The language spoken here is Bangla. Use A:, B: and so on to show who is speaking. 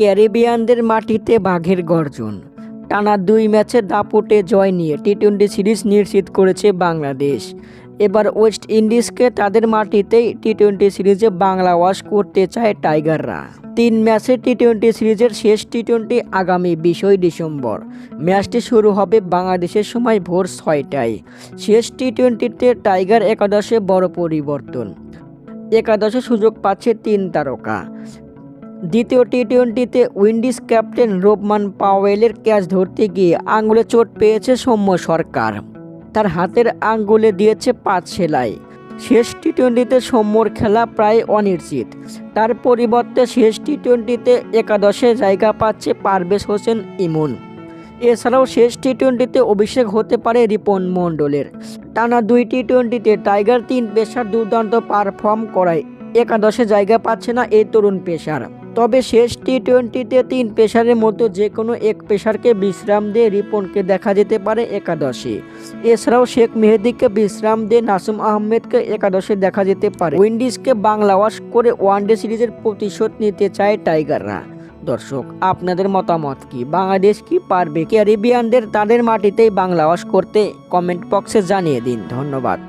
A: ক্যারিবিয়ানদের মাটিতে বাঘের গর্জন। টানা 2 ম্যাচে দাপুটে জয় নিয়ে টি-20 সিরিজ নিশ্চিত করেছে বাংলাদেশ। এবার ওয়েস্ট ইন্ডিজকে তাদের মাটিতেই টি-20 সিরিজে বাংলা ওয়াশ করতে চায় টাইগাররা। 3 ম্যাচের টি-20 সিরিজের শেষ টি-20 আগামী 20 ডিসেম্বর। ম্যাচটি শুরু হবে বাংলাদেশের সময় ভোর 6টায়। শেষ টি-20তে টাইগার একাদশে বড় পরিবর্তন। একাদশে সুযোগ পাচ্ছে 3 তারকা। দ্বিতীয় টি-20তে উইন্ডিজ ক্যাপ্টেন রোবমান পাওয়েলের ক্যাচ ধরতে গিয়ে আঙুলে চোট পেয়েছে সৌম্য সরকার। তার হাতের আঙ্গুলে দিয়েছে 5 সেলাই। শেষ টি-20তে সৌম্যর খেলা প্রায় অনিশ্চিত। তার পরিবর্তে শেষ টি-20তে একাদশে জায়গা পাচ্ছে পারভেজ হোসেন ইমন। এছাড়াও শেষ টি-20তে অভিষেক হতে পারে রিপন মণ্ডলের। টানা 2 টি-20তে টাইগার 3 পেসার দুর্দান্ত পারফর্ম করায় একাদশে জায়গা পাচ্ছে না এই তরুণ পেসার। তবে শেষ টি-20তে 3 পেসারের মধ্যে যে কোনো এক পেসারকে বিশ্রাম দিয়ে রিপনকে দেখা যেতে পারে একাদশে। এছাড়াও শেখ মেহেদীকে বিশ্রাম দিয়ে নাসুম আহমেদকে একাদশে দেখা যেতে পারে। উইন্ডিজকে বাংলা ওয়াশ করে ওয়ানডে সিরিজের প্রতিশোধ নিতে চায় টাইগাররা। দর্শক, আপনাদের মতামত কি? বাংলাদেশ কি পারবে ক্যারিবিয়ানদের তাদের মাটিতেই বাংলা ওয়াশ করতে? কমেন্ট বক্সে জানিয়ে দিন। ধন্যবাদ।